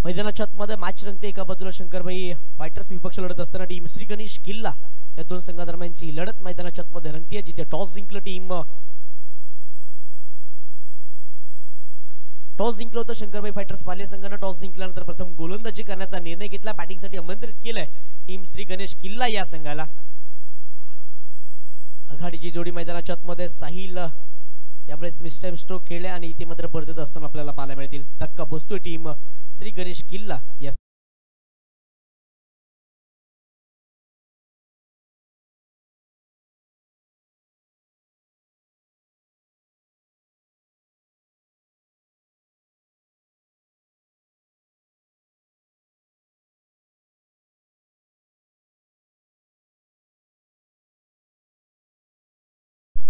मैदानाच्या आतमध्ये मॅच रंगते। एका बाजूला शंकरभाई फायटर्स विपक्ष लढत असताना टीम श्री गणेश किल्ला या दोन संघादरम्यानची लढत मैदानाच्या आतमध्ये रंगते, जिथे टॉस जिंकलं होतं शंकरभाई फायटर्स पाले संघाने। टॉस जिंकल्यानंतर प्रथम गोलंदाजी करण्याचा निर्णय घेतला, बॅटिंगसाठी आमंत्रित केलंय टीम श्री गणेश किल्ला या संघाला। आघाडीची जोडी मैदानाच्या आतमध्ये साहिल यावेळेस मिस्टर स्ट्रोक खेळले आणि इथे मात्र परतत असताना आपल्याला पाहायला मिळतील। धक्का बसतोय टीम श्री गणेश किल्ला या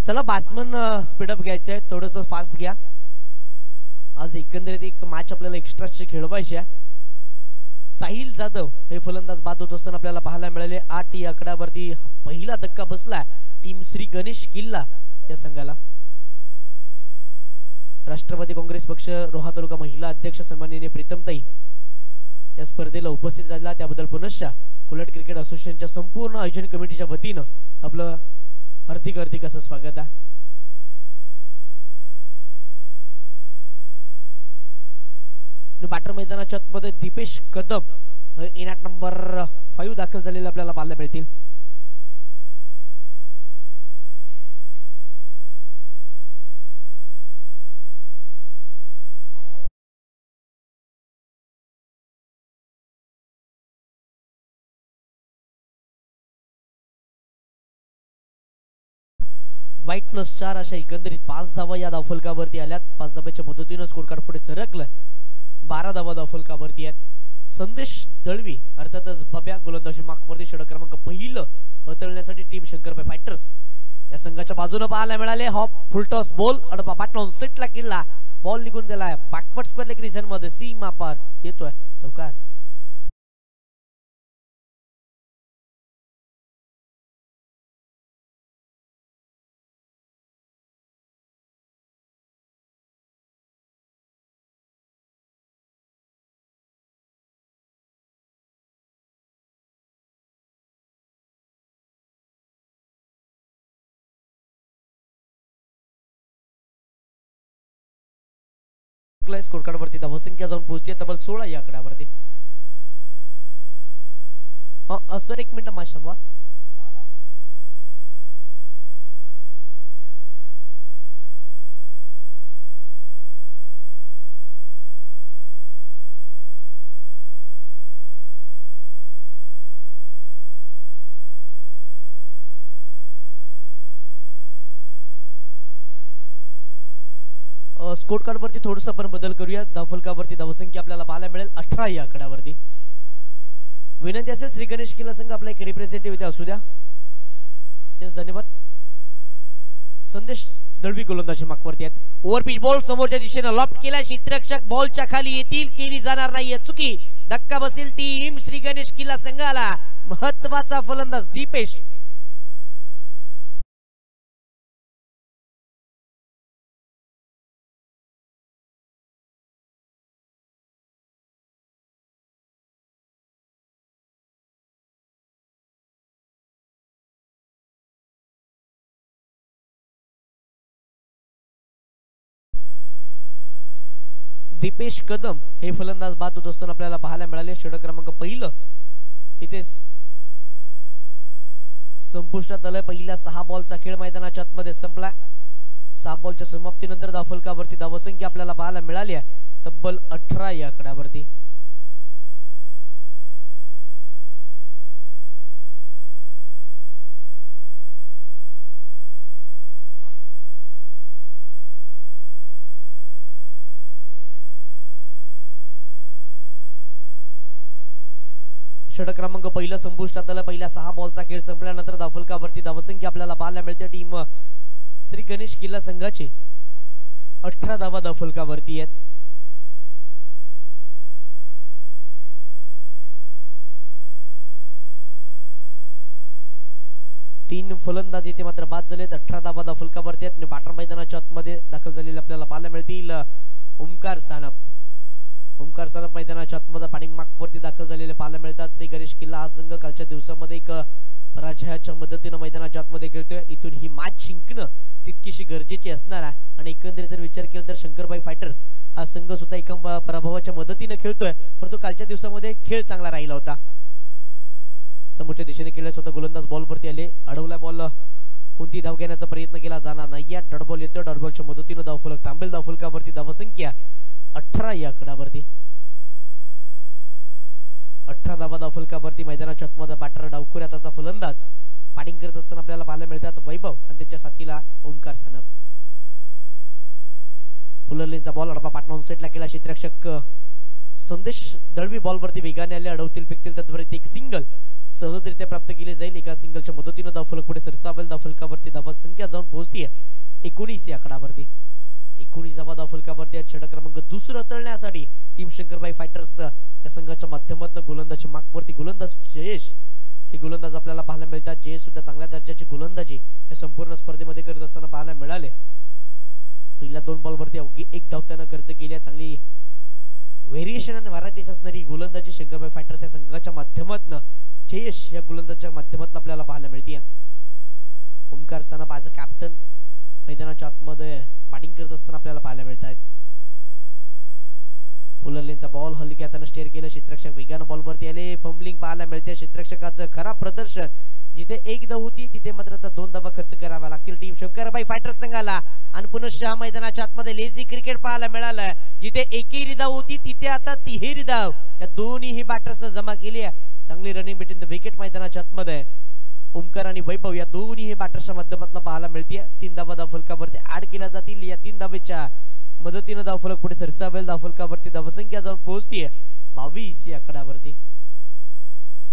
चला बॅट्समन स्पीडअप घ्यायचं आहे, थोडस फास्ट घ्या। आज एकंदरीत एक मॅच आपल्याला एक्स्ट्राची खेळवायची आहे। साहिल जाधव हे फलंदाज बाद होत असताना आपल्याला पाहायला मिळाले। 8 या आकड्यावरती पहिला धक्का बसला टीम श्री गणेश किल्ला या संघाला। राष्ट्रवादी काँग्रेस पक्ष रोहा तालुका महिला अध्यक्ष सन्माननीय प्रीतमताई या स्पर्धेला उपस्थित राहिला, त्याबद्दल पुनश्च कुलट क्रिकेट असोसिएशनच्या संपूर्ण आयोजन कमिटीच्या वतीनं आपलं हार्दिक असं स्वागत आहे। बॅटर मैदानाच्या आतमध्ये दीपेश कदम इनाट नंबर 5 दाखल झालेले आपल्याला पाहायला मिळतील। वाईट +4 अशा एकंदरीत 5 धावा या धावफलकावरती आल्यात। 5 धाब्याच्या मदतीने स्कोर कार्ड पुढे सरकलं। 12 धावा धावफलकावरती आहेत। संदेश दळवी अर्थातच बब्या गोलंदाजी मार्कवरती षटक क्रमांक पहिलं हाताळण्यासाठी टीम शंकरभाई फायटर्स या संघाच्या बाजूने पाहायला मिळाले। हॉप फुलटॉस बॉल आणि बॅटॉन सेटला केला, बॉल निघून गेलाय बॅकवर्ड स्क्वेअर लेग रिजन मध्ये, सीमा पार येतोय चौकार। स्कोर कार्ड वरती धावसंख्या जाऊन पोहोचते तब्बल 16 या आकड्यावरती। सर 1 मिनिट मॅच थांबवा। स्कोर कार्ड वरती थोडंसं आपण बदल करूया। धावफलकावरती धावसंख्या आपल्याला पाहायला मिळेल 18 या आकड्यावरती। विनंती असेल श्री गणेश किल्ला संघ आपला एक रिप्रेझेंटेटिव्ह इथे असू द्या। यस धन्यवाद। संदेश दळवी गोलंदाजी मार्कवरती आहेत। ओव्हर पिच बॉल समोरच्या दिशेने लॉफ्ट केला, क्षेत्ररक्षक बॉलच्या खाली येतील, केली जाणार नाहीये चुकी। धक्का बसेल टीम श्री गणेश किल्ला संघाला। महत्त्वाचा फलंदाज दीपेश दीपेश कदम हे फलंदाज बाद होत असताना आपल्याला पाहायला मिळाले। षटक क्रमांक पहिलं इथे संपुष्टात आलं। पहिल्या 6 बॉलचा खेळ मैदानाच्या आतमध्ये संपला। 6 बॉलच्या समाप्तीनंतर धावफलकावरती धावसंख्या आपल्याला पाहायला मिळाली आहे तब्बल 18 या आकड्यावरती। षटक क्रमांक पहिलं संपुष्टात आलं। पहिल्या 6 बॉलचा खेळ संपल्यानंतर धावफलकावरती धावसंख्या आपल्याला पाहायला मिळते टीम श्री गणेश किल्ला संघाची 18 धावा धावफलकावरती आहेत। 3 फलंदाज इथे मात्र बाद झालेत। 18 धावा धावफलकावरती आहेत। बॅटर मैदानाच्या आतमध्ये दाखल झालेले आपल्याला पाहायला मिळतील ओमकार सानप मैदानाच्या आतमध्ये मॅच जिंकणं तितकीशी गरजेची असणार आहे आणि एकंदरीत जर विचार केला तर शंकरबाई फायटर्स हा संघ सुद्धा एका पराभवाच्या मदतीने खेळतोय, परंतु कालच्या दिवसामध्ये खेळ चांगला राहिला होता. समोरच्या दिशेने केले स्वतः गोलंदाज बॉलवरती आले, अडवला बॉल, कोणती धाव घेण्याचा प्रयत्न केला जाणार नाही. या डॉट बॉल येतो, डॉट बॉलच्या मदतीने धावफलक थांबेल. धावफलकावरती धावसंख्या 18 या आकड्यावरती. 18 धावा धावफलकावरती. मैदानाच्या आतमध्ये बॅटर डावखुऱ्या त्याचा फलंदाज बॅटिंग करत असताना आपल्याला पाहायला मिळतात वैभव आणि त्याच्या साथीला ओंकार सानप. फुलरलेनचा बॉल अडपा पाटणा सेटला केला. क्षेत्ररक्षक संदेश दळवी बॉलवरती वेगाने आले, अडवतील फेकतील त्याद्वारे एक सिंगल सहजरित्या प्राप्त केले जाईल. एका सिंगलच्या मदतीने धावफलक पुढे सरसावेल. धावफलकावरती धावा संख्या जाऊन पोहोचतीये 19 या आकडावरती. 19 धावा धावफलकावरती. षटक क्रमांक दुसरा तळण्यासाठी टीम शंकरबाई फायटर्स या संघाच्या माध्यमातून गोलंदाजी मागवरती गोलंदाज जयेश हे गोलंदाज आपल्याला पाहायला मिळतात. जयेश सुद्धा चांगल्या दर्जाची गोलंदाजी या संपूर्ण स्पर्धेमध्ये करत असताना पाहायला मिळाले. पहिल्या 2 बॉलवरती अवघी 1 धाव त्यानं खर्च केली. चांगली व्हेरिएशन आणि व्हरायटीज असणारी गोलंदाजी शंकरबाई फायटर्स या संघाच्या माध्यमातून जयेश या गोलंदाजाच्या माध्यमातून आपल्याला पाहायला मिळते. Omkar Sanap as a captain मैदानाच्या आतमध्ये बॅटिंग करत असताना आपल्याला पाहायला मिळत आहेत. फुलरलेनचा बॉल हलक्या हाताने स्टेअर केलं. क्षेत्ररक्षक वेगाने बॉलवरती आले. फंबलिंग पाहायला मिळते. क्षेत्ररक्षकाचं खराब प्रदर्शन. जिथे 1 धाव होती तिथे मात्र आता 2 धावा खर्च कराव्या लागतील टीम शंकरबाई फायटर्स संघाला. आणि पुनश्च मैदानाच्या आतमध्ये लेझी क्रिकेट पाहायला मिळालं. जिथे 1 धाव होती तिथे आता 3 धाव या दोन्ही बॅटर्सने जमा केली आहे. चांगली रनिंग बिटवीन द विकेट मैदानाच्या आतमध्ये ओमकार आणि वैभव या दोन्ही बॅटर्सच्या माध्यमातून पाहायला मिळते. 3 धावा धावफलकावरती ऍड केल्या जातील. या 3 धावेच्या मदतीने धावफलक पुढे सरसावेल. धावफलकावरती धावसंख्या जाऊन पोहोचतीये 22 या आकड्यावरती.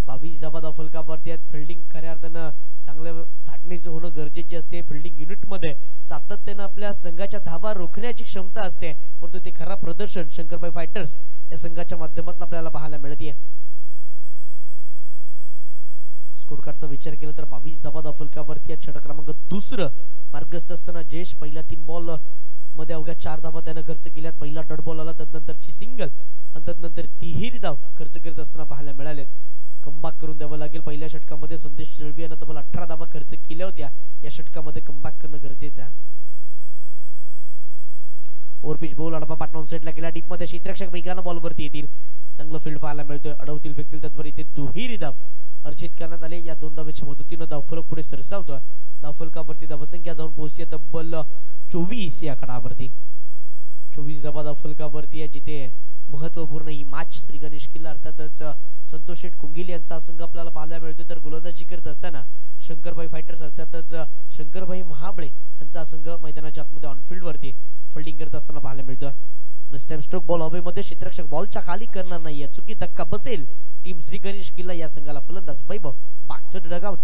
22 धावा धावफलकावरती आहेत. फिल्डिंग खऱ्या अर्थानं चांगल्या धाटणीचं होणं गरजेचे असते. फिल्डिंग युनिटमध्ये सातत्यानं आपल्या संघाच्या धावा रोखण्याची क्षमता असते, परंतु ते खराब प्रदर्शन शंकरबाई फायटर्स या संघाच्या माध्यमातून आपल्याला पाहायला मिळते. स्कोर कार्डचा विचार केला तर 22 धावा धावफलकावरती आहेत. षटक क्रमांक दुसरं मार्गस्थ असताना जयेश पहिल्या 3 बॉल मध्ये अवघ्या 4 धावा त्यानं खर्च केल्यात. पहिला डॉट बॉल आला, तदनंतरची सिंगल आणि तदनंतर 3 धाव खर्च करत असताना पाहायला मिळालेत. कमबॅक करून द्यावं लागेल. पहिल्या षटकामध्ये संदेश दळवी यानं तब्बल 18 धावा खर्च केल्या होत्या. या षटकामध्ये कमबॅक करणं गरजेचं आहे. ओव्हरपिच बॉल अडपा पाटणा सेटला केला. डीप मध्ये क्षेत्ररक्षक वेगानं बॉलवरती येतील. चांगलं फील्ड पाहायला मिळतोय. अडवतील फेकतील त्याद्वारे इथे 2 धाव अर्जित करण्यात आले. या 2 धावेच्या मदतीने धावफलक पुढे सरसावतोय. धावफलकावरती धावसंख्या जाऊन पोहोचते तब्बल 24 या आकडावरती. 24 धावा धावफलकावरती आहे. जिथे महत्वपूर्ण ही मॅच श्री गणेश किल्ला अर्थातच संतोष शेठ कुंगिल यांचा संघ आपल्याला पाहायला मिळतो. तर गोलंदाजी करत असताना शंकरबाई फायटर्स अर्थातच शंकरबाई महाबळे यांचा संघ मैदानाच्या आतमध्ये ऑनफिल्ड वरती फिल्डिंग करत असताना पाहायला मिळतो. मिस्टेम स्ट्रोक बॉल हवेमध्ये. क्षेत्ररक्षक बॉलच्या खाली करणार नाहीये. चुकी धक्का बसेल. टीम श्री गणेश किल्ला या संघाला फलंदाज वैभव बॅक टू द डगआउट.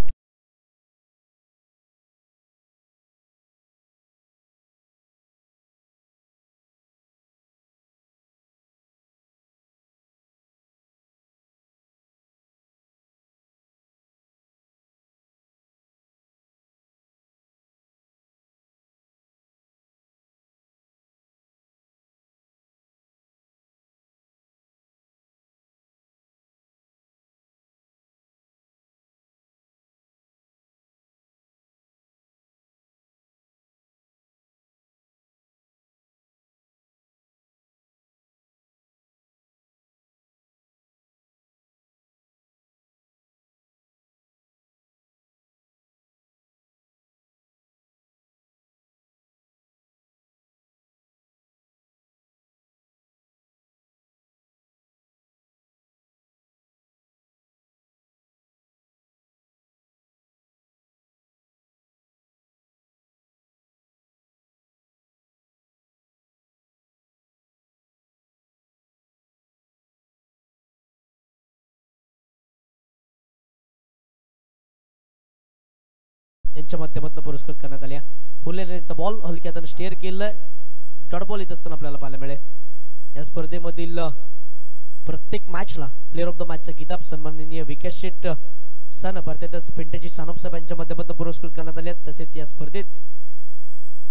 यांच्या माध्यमातून पुरस्कृत करण्यात आल्या. फुलेचा बॉल हलक्या हाताने स्टेअर केलं. डॉट बॉल येत असताना आपल्याला पाहायला मिळेल. या स्पर्धेमधील प्रत्येक मॅचला प्लेअर ऑफ द मॅचचा किताब सन्माननीय विकास शेठ सानप अर्थातच पिंटजी सानप साहेब यांच्या माध्यमातून पुरस्कृत करण्यात आले. तसेच या स्पर्धेत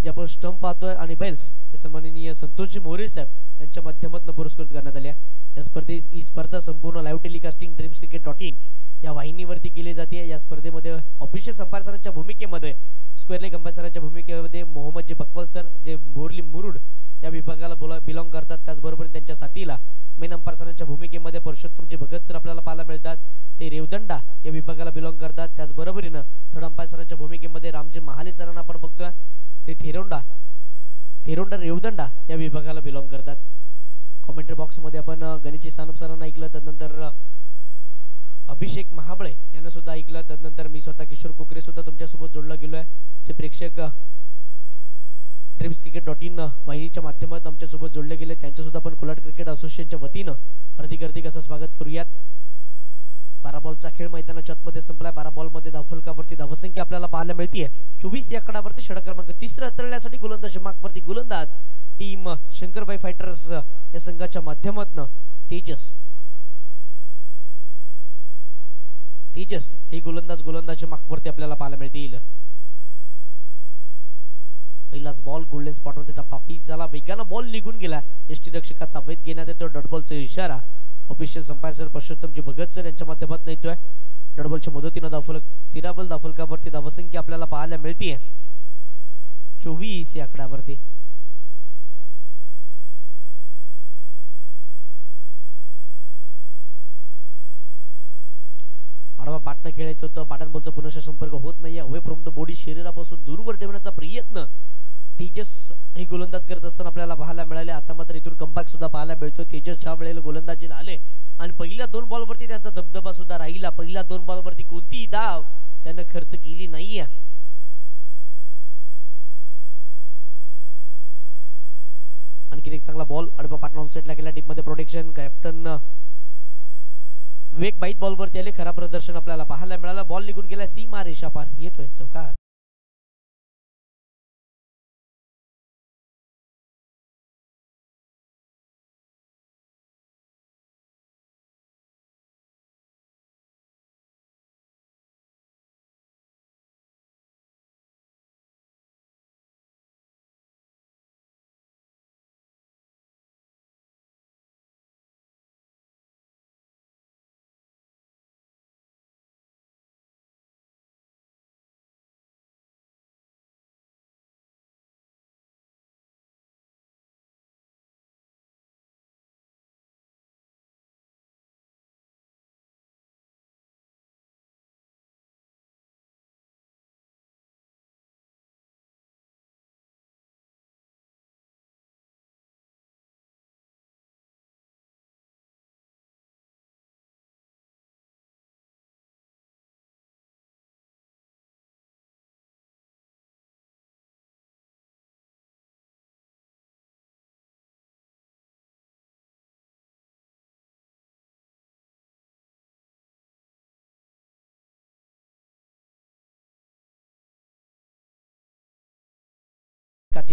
जे आपण स्टंप पाहतोय आणि बेल्स ते सन्माननीय संतोषजी मोरे साहेब यांच्या माध्यमातून पुरस्कृत करण्यात आल्या. या स्पर्धेत ही स्पर्धा संपूर्ण लाईव्ह टेलिकास्टिंग ड्रीम्स क्रिकेट.in या वाहिनीवरती केली जाते। या स्पर्धेमध्ये ऑफिशियल संपादकांच्या भूमिकेमध्ये स्क्वेअर लेग अंपायरांच्या भूमिकेमध्ये मोहम्मद जे बकवल सर जे बोरली मुरुड या विभागाला बिलॉंग करतात। त्याचबरोबर त्यांच्या साथीला मेन अंपायरांच्या भूमिकेमध्ये पुरुषोत्तमजी भगत सर आपल्याला पाहायला मिळतात। ते रेवदंडा या विभागाला बिलॉंग करतात। त्याचबरोबरीनं थर्ड अंपायरांच्या भूमिकेमध्ये रामजी महाले सरांना आपण बघतोय ते थिरोंडा रेवदंडा या विभागाला बिलॉंग करतात। कमेंट्री बॉक्स मध्ये आपण गणेशजी सानप सरांना ऐकलं, त्यानंतर अभिषेक महाबळे यांना सुद्धा ऐकलं, त्यानंतर मी स्वतः किशोर कुकरे सुद्धा तुमच्यासोबत जोडला गेलोय। जे प्रेक्षक ड्रीम्सcricket.in वाहिनीच्या माध्यमातून आमच्यासोबत जोडले गेले त्यांचे सुद्धा आपण कोलाड क्रिकेट असोसिएशनच्या वतीनं हार्दिक असं स्वागत करूयात। 12 बॉलचा खेळ मैदानाच्या आतमध्ये संपलाय। 12 बॉलमध्ये धावफलकावरती धावसंख्या आपल्याला पाहायला मिळते 24 या आकडावरती। षटक क्रमांक 3 हाताळण्यासाठी गोलंदाज मार्कवरती गोलंदाज टीम शंकरबाई फायटर्स या संघाच्या माध्यमातून तेजस हे गोलंदाज मार्कवरती आपल्याला पाहायला मिळतील। पहिलाच बॉल गोल्डन स्पॉटवरती टप्पा पीच झाला, वेगानं बॉल निघून गेला। यष्टीरक्षकाचा अवैध घेण्यात येतो। डॉट बॉलचा इशारा ऑफिशियल संपादक सर पुरुषोत्तमजी भगत सर यांच्या माध्यमातून येतोय। डॉट बॉलच्या मदतीने धावफलक सिराबल धावफलकावरती धावसंख्या आपल्याला पाहायला मिळते 24 या आकड्यावरती। आडवा बाटनं खेळायचं होतं, बाटन बॉलचा पुनः संपर्क होत नाहीये। अवे फ्रॉम द बॉडी शरीरापासून दूरवर ठेवण्याचा प्रयत्न तेजस हे गोलंदाज करत असताना आपल्याला पाहायला मिळाले। आता मात्र इथून कमबॅक सुद्धा पाहायला मिळतो। तेजस ज्या वेळेला गोलंदाजीला आले आणि पहिल्या 2 बॉलवरती त्यांचा दबदबा सुद्धा राहिला। पहिल्या 2 बॉलवरती कोणतीही धाव त्याने खर्च केली नाहीये। आणखी एक चांगला बॉल आडवा पाटण ऑनसेटला गेला। टीम मध्ये प्रोटेक्शन कॅप्टन विवेक बाईट बॉलवरती आले। खराब प्रदर्शन आपल्याला पाहायला मिळालं। बॉल निघून गेला सीमा रेषा पार, येतोय चौकार।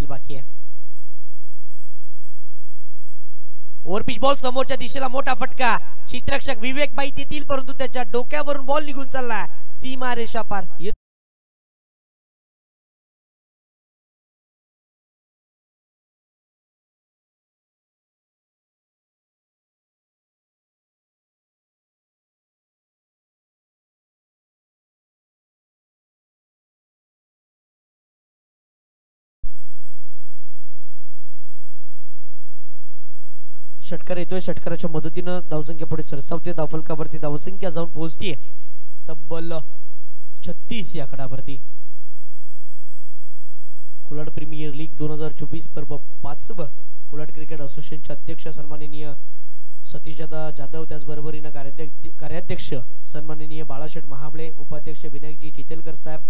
बाकी आहे ओव्हर पिच बॉल समोरच्या दिशेला मोठा फटका। क्षेत्ररक्षक विवेक बाईत येतील परंतु त्याच्या डोक्यावरून बॉल निघून चालला सीमा रेषा पार। षटकार येतोय। षटकाराच्या मदतीने धावसंख्या पुढे सरसावते। धावफलकावरती धावसंख्या जाऊन पोहोचते तब्बल 36 या आकड्यावरती। कोलाड प्रीमियर लीग 2024 पर्व 5 कोलाड क्रिकेट असोसिएशनचे अध्यक्ष सन्माननीय सतीशदादा जाधव, त्याचबरोबरीने कार्याध्यक्ष सन्माननीय बाळाशेठ महाबळे, उपाध्यक्ष विनायकजी चितेलकर साहेब,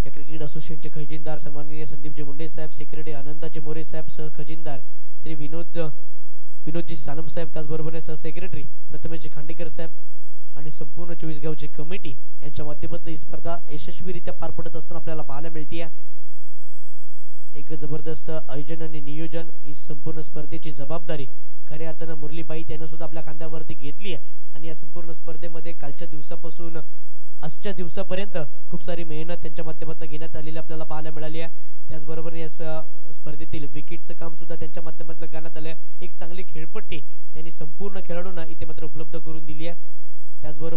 या क्रिकेट असोसिएशनचे खजिनदार सन्माननीय संदीपजी मुंडे साहेब, सेक्रेटरी अनंताजी मोरे साहेब, सह खजिनदार श्री विनोदजी सानप साहेब, त्याचबरोबर सह सेक्रेटरी प्रथमेशजी खांडेकर साहेब आणि संपूर्ण 24 गावची कमिटी यांच्या माध्यमातून ही स्पर्धा यशस्वीरित्या पार पडत असताना आपल्याला पाहायला मिळते। एक जबरदस्त आयोजन आणि नियोजन, ही संपूर्ण स्पर्धेची जबाबदारी खऱ्या अर्थाने मुरलीबाई यांनी सुद्धा आपल्या खांद्यावरती घेतली आहे आणि या संपूर्ण स्पर्धेमध्ये कालच्या दिवसापासून आजच्या दिवसापर्यंत खूप सारी मेहनत त्यांच्या माध्यमातून घेण्यात आलेली आपल्याला पाहायला मिळाली आहे। त्याचबरोबर या स्पर्धेतील विकेटचं काम सुद्धा त्यांच्या माध्यमातून करण्यात आले। एक चांगली खेळपट्टी त्यांनी संपूर्ण खेळाडूंना इथे मात्र उपलब्ध करून दिली आहे। त्याचबरोबर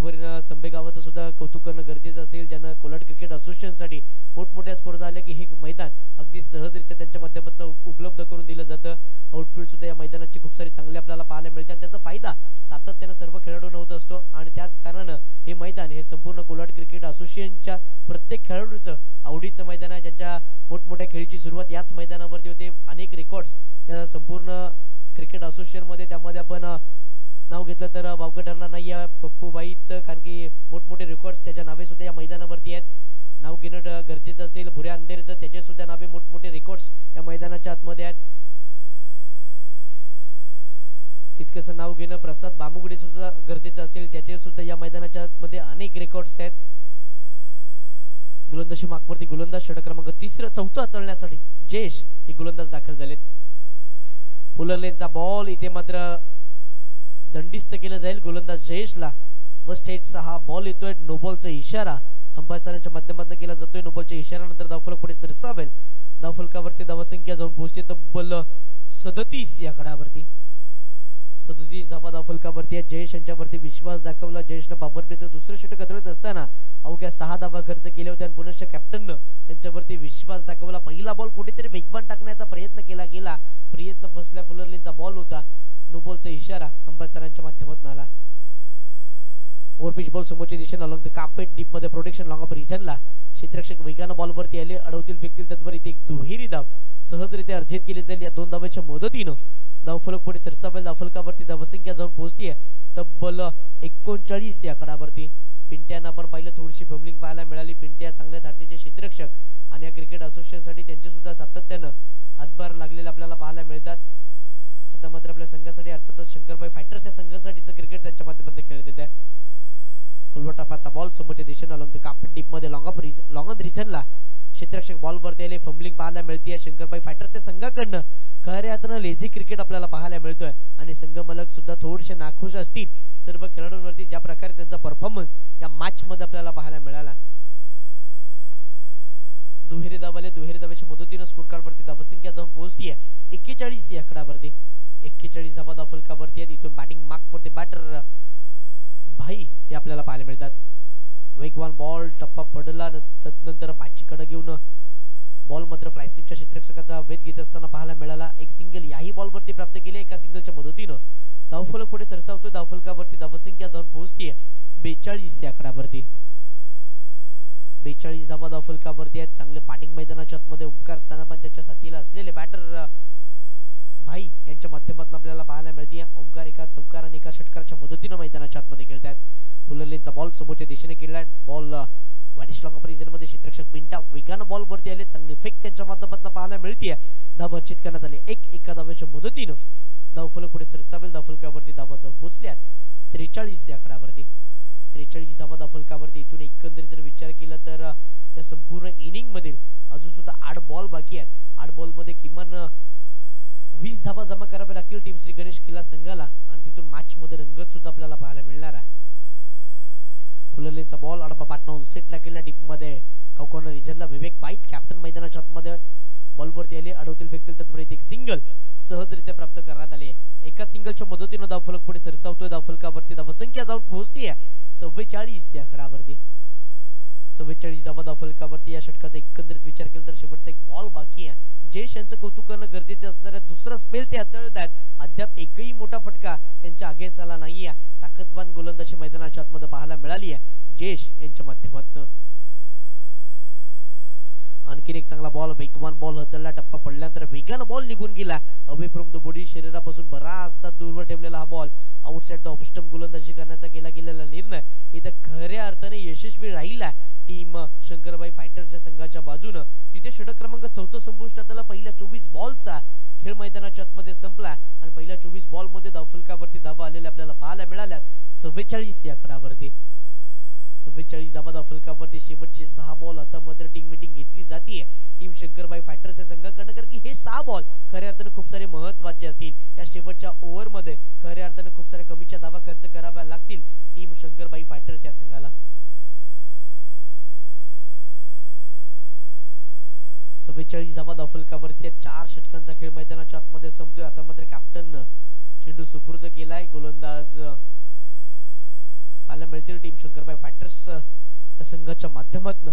मोठ्या स्पर्धा आल्या की हे मैदान अगदी सहजरित्या त्यांच्या माध्यमातून उपलब्ध करून दिलं जातं. आउटफील्ड सुद्धा या मैदानाची खूप सारी चांगली आपल्याला पाहायला मिळते आणि त्याचा फायदा सातत्याने सर्व खेळाडूंना होत असतो आणि त्याच कारणानं हे मैदान हे संपूर्ण कोल्हाट क्रिकेट असोसिएशनच्या प्रत्येक खेळाडूचं आवडीचं मैदान आहे. ज्यांच्या मोठमोठ्या खेळीची सुरुवात याच मैदानावरती होते. अनेक रेकॉर्ड्स या संपूर्ण क्रिकेट असोसिएशन मध्ये त्यामध्ये आपण नाव घेतलं तर वावगं ठरणार नाही या पप्पूबाईचं, कारण की मोठमोठे रेकॉर्ड्स त्याच्या नावे सुद्धा या मैदानावरती आहेत. नाव घेणं गरजेचं असेल. भुऱ्या अंधेरीचं त्याचे सुद्धा नावे मोठमोठे रेकॉर्ड्स या मैदानाच्या आतमध्ये आहेत. तितकंसं नाव घेणं प्रसाद बामुगडे सुद्धा गरजेचं असेल, ज्याचे सुद्धा या मैदानाच्या आतमध्ये अनेक रेकॉर्ड्स आहेत. गोलंदाजी मागवरती गोलंदाज षटक क्रमांक 3-4 हाताळण्यासाठी जयेश हे गोलंदाज दाखल झालेत. फुलरलेनचा बॉल इथे मात्र दंडिस्त केलं जाईल गोलंदाज जयेशला व स्टेजचा हा बॉल येतोय. नो बॉलचा इशारा अंपायरांच्या माध्यमातून केला जातोय. नो बॉलच्या इशाऱ्यानंतर धावफलक पुढे सरसावेल. धावफलकावरती धावसंख्या जाऊन पोहोचते तब्बल 37 या आकड्यावरती. 37 धावा धावफलकावरती आहे. जयेश यांच्यावरती विश्वास दाखवला. जयेशनं पॉवर प्लेचं दुसरं षटक हाताळत असताना अवघ्या 6 धावा खर्च केले होते आणि पुनश्च कॅप्टननं त्यांच्यावरती विश्वास दाखवला. पहिला बॉल कुठेतरी वेगवान टाकण्याचा प्रयत्न केला गेला. प्रयत्न फसल्या. फुलरलेनचा बॉल होता. नो बॉलचा इशारा अंपायरांच्या माध्यमातून आला. ओव्हर पिच बॉल समोरच्या दिशेने अलॉंग द कार्पेट डीप मध्ये प्रोटेक्शन लॉंग ऑफ रिझनला क्षेत्ररक्षक वेगानं बॉलवरती आले. अडवतील फेकतील तत्वर इथे एक दुहेरी धाव सहजरित्या अर्जित केली जाईल. या 2 धावांच्या मदतीनं धावफलक पुढे सरसावेल. धावफलकावरती धावसंख्या जाऊन पोहोचतीये तब्बल 39 या आकड्यावरती. पिंट्यांना आपण पाहिलं थोडीशी फंबलिंग पाहायला मिळाली. पिंट्या चांगल्या धाटणीचे क्षेत्ररक्षक आणि या क्रिकेट असोसिएशनसाठी त्यांचे सुद्धा सातत्यानं हातभार लागलेले आपल्याला पाहायला मिळतात. आता मात्र आपल्या संघासाठी अर्थातच शंकरबाई फायटर्स या संघासाठीचं क्रिकेट त्यांच्या माध्यमातून खेळत येत आहे. कोलवटापाचा बॉल समोरच्या दिशेने अलॉंग द कार्पेट डीप मध्ये लॉंग ऑन रिझनला क्षेत्ररक्षक बॉल वरती आले. फंबलिंग पाहायला मिळते. शंकरबाई फायटर्स या संघाकडनं खऱ्या अर्थानं लेझी क्रिकेट आपल्याला पाहायला मिळतोय आणि संघ मालक सुद्धा थोडेसे नाखुश असतील सर्व खेळाडूंवरती ज्या प्रकारे त्यांचा परफॉर्मन्स या मॅच मध्ये आपल्याला पाहायला मिळाला. दुहेरी धावाले. दुहेरी धावाच्या मदतीने स्कोर कार्ड वरती धावसंख्या जाऊन पोहोचतीये 41 या आकड्यावरती. 41 धावा धावफलकावरती आहेत. इथून बॅटिंग मार्क वरती बॅटर भाई हे आपल्याला पाहायला मिळतात. वेगवान बॉल टप्पा पडला. तदनंतर बॅटची कडा घेऊन बॉल मात्र फ्लाय स्लिपच्या क्षेत्ररक्षकाचा वेध घेत असताना पाहायला मिळाला. एक सिंगल याही बॉलवरती प्राप्त केले. एका सिंगलच्या मदतीनं धावफलक पुढे सरसावतोय. धावफलकावरती धावसंख्या जाऊन पोहोचतीये 42 या आकड्यावरती. 42 धावा धावफलकावरती आहेत. चांगले बॅटिंग मैदानाच्या आतमध्ये ओमकार सानाबान त्याच्या साथीला असलेले बॅटर भाई यांच्या माध्यमातून आपल्याला पाहायला मिळते. ओमकार एका चौकार आणि एका षटकाराच्या मदतीने मैदानाच्या आतमध्ये खेळतात. फुलरलेनचा बॉल समोरच्या दिशेने केला. बॉल वाडिश लॉंग ऑफ रिझन मध्ये क्षेत्ररक्षक पिंटा वेगानं बॉल वरती आले. चांगली फेक त्यांच्या माध्यमातून पाहायला मिळते. धावा अर्जित करण्यात आले. एका धाव्याच्या मदतीनं धावफलक पुढे सरसावेल. धावफलकावरती धावा जाऊन पोहोचल्यात 43 या आकड्यावरती. 43 धावा धावफलकावरती. इथून एकंदरीत जर विचार केला तर या संपूर्ण इनिंग मधील अजून सुद्धा 8 बॉल बाकी आहेत. 8 बॉल मध्ये किमान 20 धावा जमा कराव्या लागतील टीम श्री गणेश किल्ला संघाला आणि तिथून मॅच मध्ये रंगत सुद्धा आपल्याला पाहायला मिळणार आहे. फुलरलेनचा बॉल अडबा पाटणावरून सेटला केला. डीप मध्ये कॉर्नर रिजनला विवेक बाईट कॅप्टन मैदानाच्या आतमध्ये बॉलवरती आले. अडवतील फेकतील तत्वरीत एक सिंगल सहजरित्या प्राप्त करण्यात आले. एका सिंगलच्या मदतीने धावफलक पुढे सरसावतोय. धावफलकावरती धावसंख्या जाऊन पोहोचतीये 44 या आकड्यावरती. 44 धावा धावफलकावरती. या षटकाचा एकंदरीत विचार केला तर शेवटचा एक बॉल बाकी आहे. जयेश यांचं कौतुक करणं गरजेचं असणार आहे. दुसरा स्पेल ते हाताळत आहेत. अद्याप एकही मोठा फटका त्यांच्या अगेन्स्ट आला नाहीये. ताकदवान गोलंदाजी मैदानाच्या आतमध्ये पाहायला मिळाली आहे जयेश यांच्या माध्यमातून. आणखीन एक चांगला बॉल वेगवान बॉल हाताळला. टप्पा पडल्यानंतर वेगानं बॉल निघून गेला. अवे फ्रॉम द बॉडी शरीरापासून बराचसा दूरवर ठेवलेला हा बॉल आउटसाइड द ऑफस्टंप गोलंदाजी करण्याचा केला गेलेला निर्णय इथं खऱ्या अर्थाने यशस्वी राहिला टीम शंकरबाई फायटर्सच्या संघाच्या बाजूने. तिथे षटक क्रमांक 14 संपुष्टात आला. पहिल्या 24 बॉलचा खेळ मैदानाच्या आतमध्ये संपला आणि पहिल्या 24 बॉल मध्ये धावफलकावरती धावा आलेल्या आपल्याला पाहायला मिळाल्या 44 या आकड्यावरती. 44 धावा धावफलकावरती. शेवटचे 6 बॉल आता मात्र टीम मीटिंग घेतली जाते टीम शंकरबाई फायटर्सच्या संघाकडनं, कारण की हे 6 बॉल खऱ्या अर्थाने खूप सारे महत्त्वाचे असतील. या शेवटच्या ओव्हर मध्ये खऱ्या अर्थाने खूप सारे कमीच्या धावा खर्च कराव्या लागतील टीम शंकरबाई फायटर्स या संघाला. 44 धावा धावफलकावरती. 4 षटकांचा खेळ मैदानाच्या आतमध्ये संपतोय. आता मात्र कॅप्टन चेंडू सुपूर्द केलाय. गोलंदाज पाहायला मिळतील टीम शंकरबाई फायटर्स या संघाच्या माध्यमातून.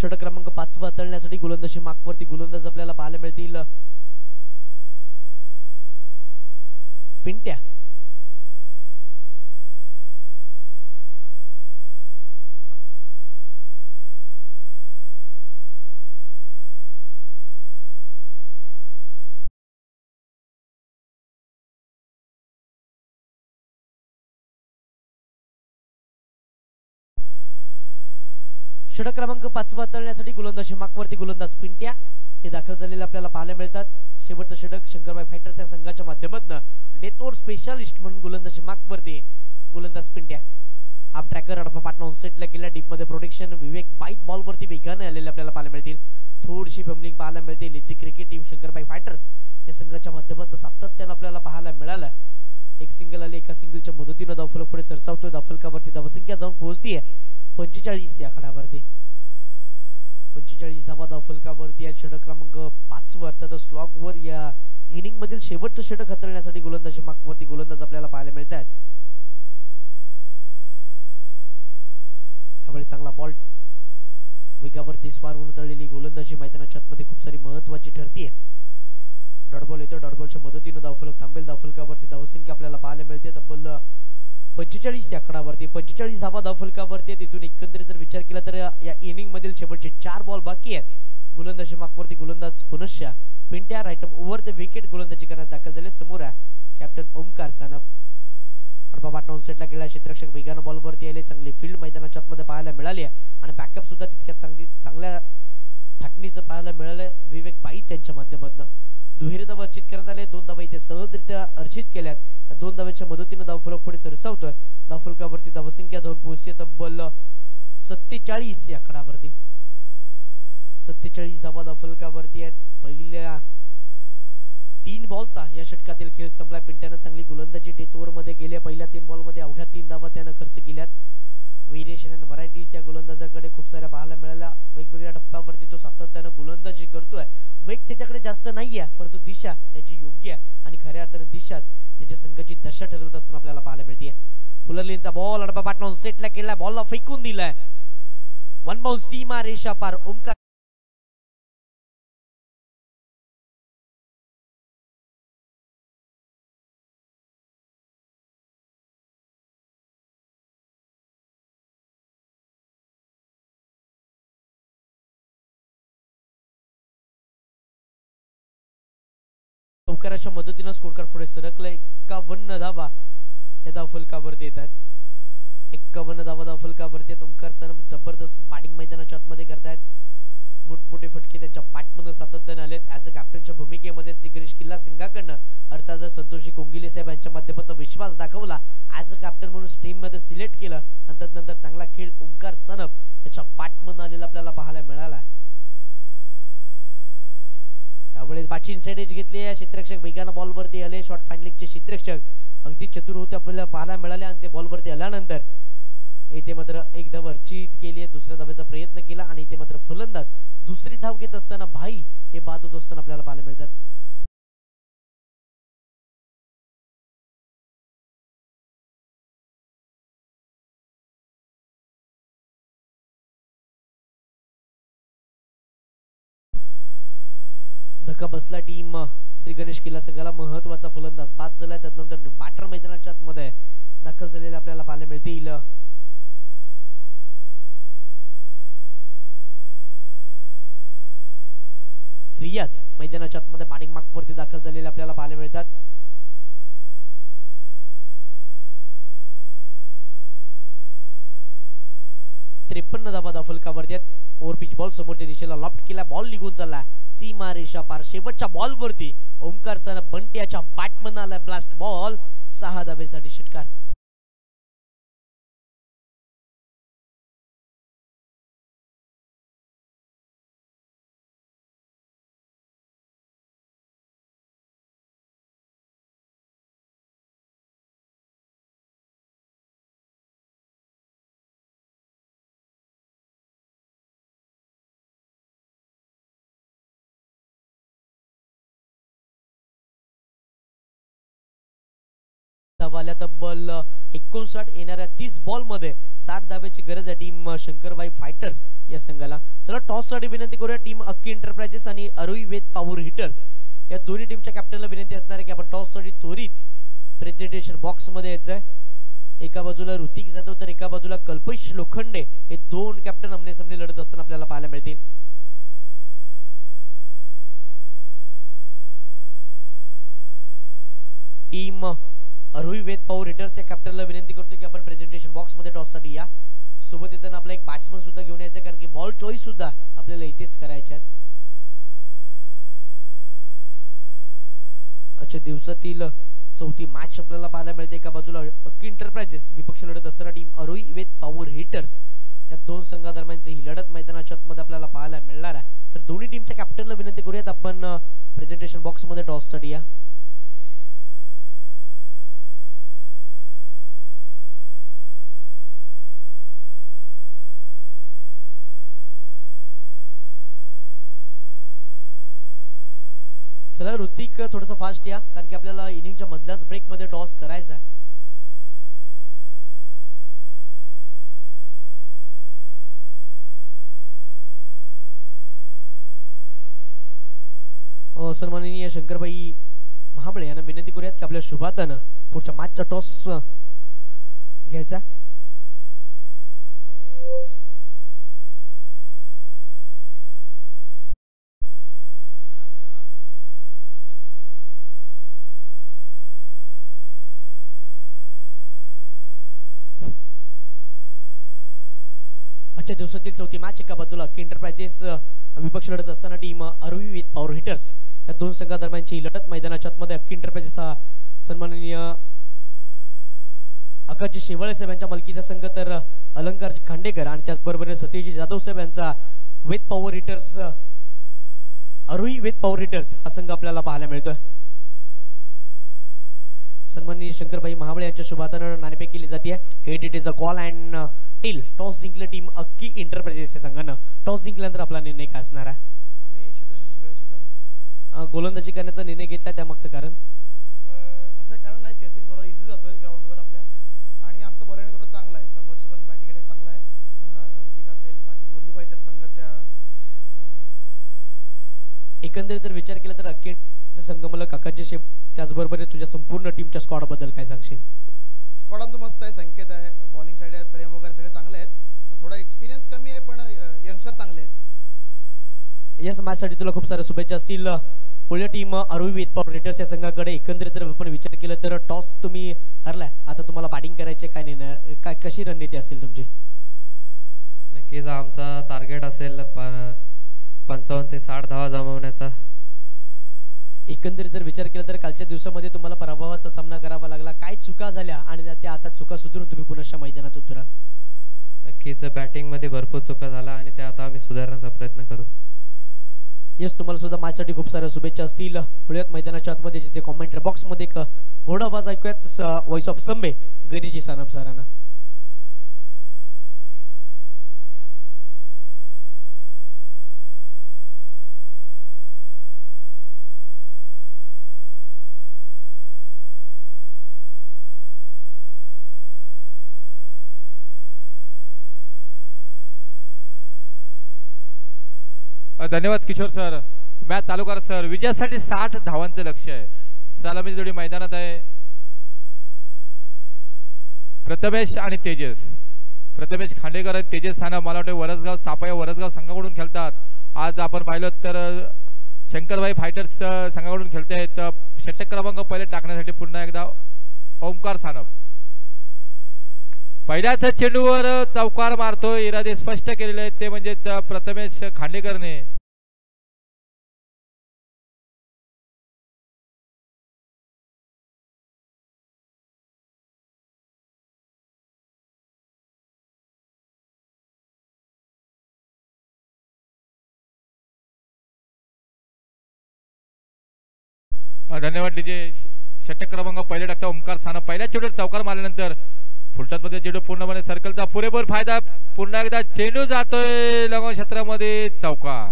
षटक क्रमांक 5 हाताळण्यासाठी गोलंदाजी मार्कवरती गोलंदाज आपल्याला पाहायला मिळतील पिंट्या. षटक क्रमांक 5 हाताळण्यासाठी गोलंदाजी मार्कवरती गोलंदाज पिंट्या हे दाखल झालेले आपल्याला पाहायला मिळतात. शेवटचं षटक शंकरबाई फायटर्स या संघाच्या माध्यमातून डेथ ओव्हर स्पेशालिस्ट म्हणून गोलंदाजी मार्कवरती गोलंदाज पिंट्या. हाफ ट्रॅकर अडपा पाटणा ऑनसेटला केला. डीप मध्ये प्रोटेक्शन. विवेक बाईट बॉल वरती वेगाने आलेले आपल्याला पाहायला मिळतील. थोडीशी फंबलिंग पाहायला मिळते. लेझी क्रिकेट टीम शंकरबाई फायटर्स या संघाच्या माध्यमातून सातत्याने आपल्याला पाहायला मिळालं. एक सिंगल आले. एका सिंगलच्या मदतीने धावफलक पुढे सरसावतोय. धावफलकावरती धावसंख्या जाऊन पोहोचतीये 45 या आकड्यावरती. 45वा धावफलकावरती या षटक क्रमांक 5 अर्थात स्लॉग वर या इनिंग मधील शेवटचं षटक हाताळण्यासाठी गोलंदाजी मार्कवरती गोलंदाज आपल्याला पाहायला मिळतात. यावेळी चांगला बॉल वेगावरती स्वारून उतरलेली गोलंदाजी मैदानाच्या आतमध्ये खूप सारी महत्वाची ठरतीये. डॉट बॉल येतो. डॉट बॉलच्या मदतीने धावफलक थांबेल. धावफलकावरती धावसंख्या आपल्याला पाहायला मिळते तब्बल 45 या आकडावरती. 45वा धावफलकावरती. तिथून एकंदरीत जर विचार केला तर या इनिंग मधील शेवटचे 4 बॉल बाकी आहेत. गोलंदाजी मार्कवरती गोलंदाज पुनश्च पिंट्या राईटम ओव्हर द विकेट गोलंदाजी करण्यास दाखल झाले. समोर कॅप्टन ओमकार सानप. अडबा पाटणा ऑनसेटला गेला. क्षेत्ररक्षक वेगानं बॉलवरती आले. चांगली फील्ड मैदानाच्या आतमध्ये पाहायला मिळाली आणि बॅकअप सुद्धा तितक्याच चांगल्या थाटणीचं पाहायला मिळालं विवेक बाईट यांच्या माध्यमातून. दुहेरी धावा अर्चित करण्यात आले. 2 धावा इथे सहजरित्या अर्चित केल्यात. या 2 धावांच्या मदतीने धावफलक पुढे सरसावतोय. धावफलकावरती धावसंख्या जाऊन पोहोचते तब्बल 47 या आकडावरती. 47वा धावफलकावरती आहेत. पहिल्या 3 बॉलचा या षटकातील खेळ संपला. पिंट्यानं चांगली गोलंदाजी डेथ ओव्हर मध्ये केली. पहिल्या 3 बॉल मध्ये अवघ्या 3 धावा त्यानं खर्च केल्यात. व्हेरिएशन अँड व्हरायटीज या गोलंदाजाकडे खूप साऱ्या पाहायला मिळाल्या. वेगवेगळ्या टप्प्यावरती तो सातत्यानं गोलंदाजी करतोय. वेग त्याच्याकडे जास्त नाहीये परंतु दिशा त्याची योग्य आहे आणि खऱ्या अर्थाने दिशाच त्याच्या संघाची दशा ठरवत असताना आपल्याला पाहायला मिळते. फुलरलींचा बॉल अडबा पाटणा ऑनसेटला केला. बॉलला फेकून दिलाय. 1 बाउंस सीमा रेषा पार. ओमकार ओमकाराच्या मदतीने स्कोर कार्ड पुढे सरकले. 51 धावा या धावफलकावरती येतात. 51 धावा धावफलकावरती आहेत. ओमकार सानप जबरदस्त बॅटिंग मैदानाच्या आतमध्ये करतायत. मोठमोठे फटके त्यांच्या बॅटमध्ये सातत्याने आलेत. ॲज अ कॅप्टनच्या भूमिकेमध्ये श्री गणेश किल्ला संघाकडनं अर्थात संतोषजी कोंगिले साहेब यांच्या माध्यमातून विश्वास दाखवला. ॲज अ कॅप्टन म्हणून टीम मध्ये सिलेक्ट केलं आणि त्यानंतर चांगला खेळ ओमकार सानप याच्या बॅटमधून आलेला आपल्याला पाहायला मिळाला. यावेळेस बॅटची इनसाइड एज घेतली. क्षेत्ररक्षक वेगानं बॉलवरती आले. शॉर्ट फाइनलिंगचे क्षेत्ररक्षक अगदी चतुर होते आपल्याला पाहायला मिळाले आणि ते बॉलवरती आल्यानंतर इथे मात्र एक धाव अर्चित केली. दुसऱ्या धावेचा प्रयत्न केला आणि इथे मात्र फलंदाज दुसरी धाव घेत असताना भाई हे बाद होत असताना आपल्याला पाहायला मिळतात. धक्का बसला. टीम श्री गणेश किल्ला संघाला. महत्वाचा फलंदाज बाद झालाय. त्यानंतर बॅटर मैदानाच्या आतमध्ये दाखल झालेले आपल्याला पाहायला मिळतील. रियाज मैदानाच्या आतमध्ये बॅटिंग मार्कवरती दाखल झालेले आपल्याला पाहायला मिळतात. त्रेपन्न धावा धावफलकावरती आहेत. ओव्हर पिच बॉल समोरच्या दिशेला लॉफ्ट केला. बॉल निघून चालला सीमा रेषा पार. शेवटच्या बॉल वरती ओमकार सानप बंट्याच्या बॅटमन आला ब्लास्ट बॉल. 6 धावेसाठी षटकार. धावा आल्या तब्बल 59 येणाऱ्या 30 बॉल मध्ये 60 धाब्याची गरज आहे टीम शंकरबाई फायटर्स या संघाला. चला टॉस साठी विनंती करूया टीम अक्की एंटरप्राइजेस आणि अरुई वेद पॉवर हिटर्स या दोन्ही टीमच्या कॅप्टनला विनंती असणार आहे की आपण टॉस साठी त्वरित प्रेझेंटेशन बॉक्स मध्ये यायचं आहे. एका बाजूला ऋतिक जाधव तर एका बाजूला कल्पेश लोखंडे हे दोन कॅप्टन आमने सामने लढत असताना आपल्याला पाहायला मिळतील. टीम अरुई वेद पॉवर हिटर्स या कॅप्टनला विनंती करतो की आपण प्रेझेंटेशन बॉक्स मध्ये टॉस साठी या. सोबत येताना आपला एक बॅट्समन सुद्धा घेऊन यायचा कारण की बॉल चॉईस सुद्धा आपल्याला इथेच करायचे आहेत. आजच्या दिवसातील चौथी मॅच आपल्याला पाहायला मिळते. एका बाजूला अक्की एंटरप्राइजेस विपक्ष लढत असताना टीम अरुई वेद पॉवर हिटर्स या दोन संघादरम्यानची ही लढत मैदानाच्या आतमध्ये आपल्याला पाहायला मिळणार आहे. तर दोन्ही टीमच्या कॅप्टनला विनंती करूयात आपण प्रेझेंटेशन बॉक्स मध्ये टॉस साठी या. चला ऋतिक थोडंसं फास्ट या कारण की आपल्याला इनिंगच्या मधल्याच ब्रेक मध्ये टॉस करायचा आहे. सन्माननीय शंकरबाई महाबळे यांना विनंती करूयात की आपल्या शुभातानं पुढच्या मॅचचा टॉस घ्यायचा. आजच्या दिवसातील चौथी मॅच एका बाजूला अक्की एंटरप्राइजेस विपक्ष लढत असताना टीम अरुई विथ पॉवर हिटर्स या दोन संघादरम्यानची लढत मैदानाच्या आतमध्ये अक्की एंटरप्राइजेस हा सन्माननीय आकाशजी शेवाळे साहेब यांच्या मालकीचा संघ तर अलंकार खांडेकर आणि त्याचबरोबर सतीशजी जाधव साहेब यांचा विथ पॉवर हिटर्स अरुई विथ पॉवर हिटर्स हा संघ आपल्याला पाहायला मिळतोय. सन्माननीय शंकरबाई महाबळे यांच्या शुभातानं नाणेफेक केली जाते. It is a call and tail. Toss जिंकले टीम अक्की एंटरप्राइजेस या संघानं. टॉस जिंकल्यानंतर आपला निर्णय काय असणार आहे? आम्ही क्षेत्ररक्षण स्वीकारू. गोलंदाजी करण्याचा निर्णय घेतला त्यामागचं कारण असं कारण नाही, चेसिंग थोडा इझी जातोय ग्राउंडवर आपल्या आणि आमचा बॉलिंग थोडा चांगला आहे. समोरचं पण बॅटिंग अटॅक चांगला आहे. ऋतिक असेल बाकी मुरलीबाई त्या संघात त्या एकंदरीत जर विचार केला तर अक्की संघ मला काकाजी शेप त्याचबरोबर तुझ्या संपूर्ण टीमच्या स्क्वॉड बद्दल काय सांगशील? स्क्वॉड आमचं मस्त आहे. संकेत आहे, बॉलिंग साईड आहे, प्रेम वगैरे सगळे चांगले आहेत. थोडा एक्सपिरियन्स कमी आहे पण यंगस्टर चांगले आहेत. यस मॅच साठी तुला खूप साऱ्या शुभेच्छा असतील. पुढल्या टीम अरुई विथ पॉवर हिटर्स या संघाकडे एकंदरीत जर आपण विचार केला तर टॉस तुम्ही हरलाय. आता तुम्हाला बॅटिंग करायचे काय निर्णय काय कशी रणनीती असेल तुमची? नक्कीच आमचा टार्गेट असेल 55 ते 60 धावा जमवण्याचा. एकंदरीत जर विचार केला तर कालच्या दिवसामध्ये तुम्हाला पराभवाचा सामना करावा लागला. काय चुका झाल्या आणि त्या आता चुका सुधारून तुम्ही पुन्हा मैदानात उतराल? नक्कीच बॅटिंग मध्ये भरपूर चुका झाला आणि त्या आता आम्ही सुधारण्याचा प्रयत्न करू. येस तुम्हाला सुद्धा माझ्यासाठी खूप साऱ्या शुभेच्छा असतील. पुढ्यात मैदानाच्या आतमध्ये जिथे कॉमेंट्री बॉक्स मध्ये एक घोडा आवाज ऐकूयात व्हॉइस ऑफ संबे गरिजी सानप सरांना. धन्यवाद किशोर सर. मॅच चालू करा सर. विजयासाठी 60 धावांचं लक्ष्य आहे. सलामीची जोडी मैदानात आहे. प्रथमेश आणि तेजस. प्रथमेश खांडेकर आणि तेजस सानप मला वाटतं वरसगाव सापया वरसगाव संघाकडून खेळतात. आज आपण पाहिलं तर शंकरबाई फायटर्स संघाकडून खेळत आहेत. षटक क्रमांक पहिले टाकण्यासाठी पुन्हा एकदा ओमकार सानप. पहिल्याच चेंडूवर चौकार मारतोय. इरादे स्पष्ट केलेले आहेत ते म्हणजे प्रथमेश खांडेकरने. धन्यवाद डीजे. षटक क्रमांक पहिले टाकता ओमकार सानप. पहिल्या चेंडूवर चौकार मारल्यानंतर फुलटॉसमध्ये चेंडू पूर्णपणे सर्कलचा पुरेपूर फायदा. पुन्हा एकदा चेंडू जातोय लॉंग क्षेत्रामध्ये चौकार.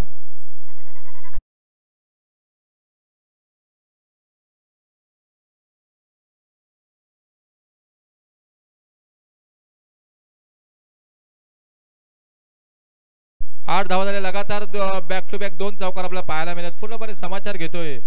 8 धावा झाले लगातार बॅक टू बॅक 2 चौकार आपल्याला पाहायला मिळत. पूर्णपणे समाचार घेतोय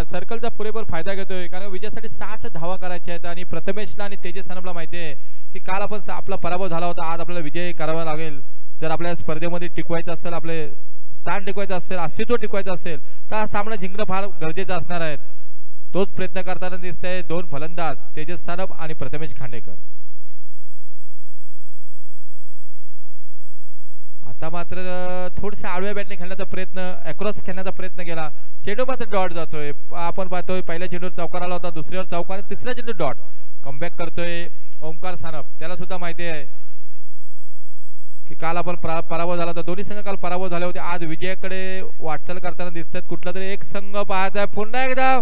सर्कलचा पुरेपूर फायदा घेतोय कारण विजयासाठी 60 धावा करायच्या आहेत आणि प्रथमेशला आणि तेजस सानपला माहिती आहे की काल आपण आपला पराभव झाला होता. आज आपल्याला विजय करावा लागेल. जर आपल्या स्पर्धेमध्ये टिकवायचं असेल, आपले स्थान टिकवायचं असेल, अस्तित्व टिकवायचं असेल तर हा सामना जिंकणं फार गरजेचं असणार आहे. तोच प्रयत्न करताना दिसतंय 2 फलंदाज तेजस सानप आणि प्रथमेश खांडेकर. आता मात्र थोडसा आडव्या बॅटने खेळण्याचा प्रयत्न, अक्रॉस खेळण्याचा प्रयत्न केला. चेंडू मात्र डॉट जातोय. आपण पाहतोय पहिल्या चेंडूवर चौकार आला होता, दुसऱ्यावर चौकार, तिसऱ्या चेंडू डॉट. कमबॅक करतोय ओमकार सानप. त्याला सुद्धा माहिती आहे की काल आपण पराभव झाला होता. दोन्ही संघ काल पराभव झाले होते. आज विजयाकडे वाटचाल करताना दिसतात. कुठला तरी एक संघ पाहायचा आहे. पुन्हा एकदा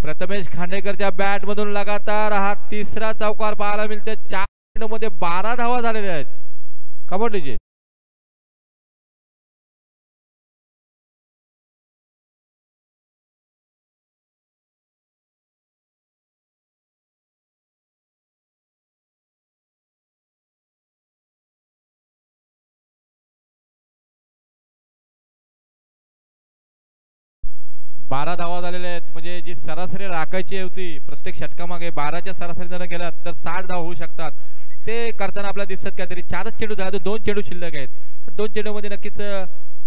प्रथमेश खांडेकरच्या बॅट मधून लगातार हा तिसरा चौकार पाहायला मिळते. 4 चेंडूमध्ये 12 धावा झालेल्या आहेत. Come on DJ. बारा धावा झालेल्या आहेत. म्हणजे जी सरासरी राखायची होती प्रत्येक षटकामागे 12च्या सरासरी जर गेलात तर 60 धावा होऊ शकतात. ते करताना आपल्याला दिसत काहीतरी 4च चेंडू झाला तर 2 चेंडू शिल्लक आहेत. 2 चेंडूमध्ये नक्कीच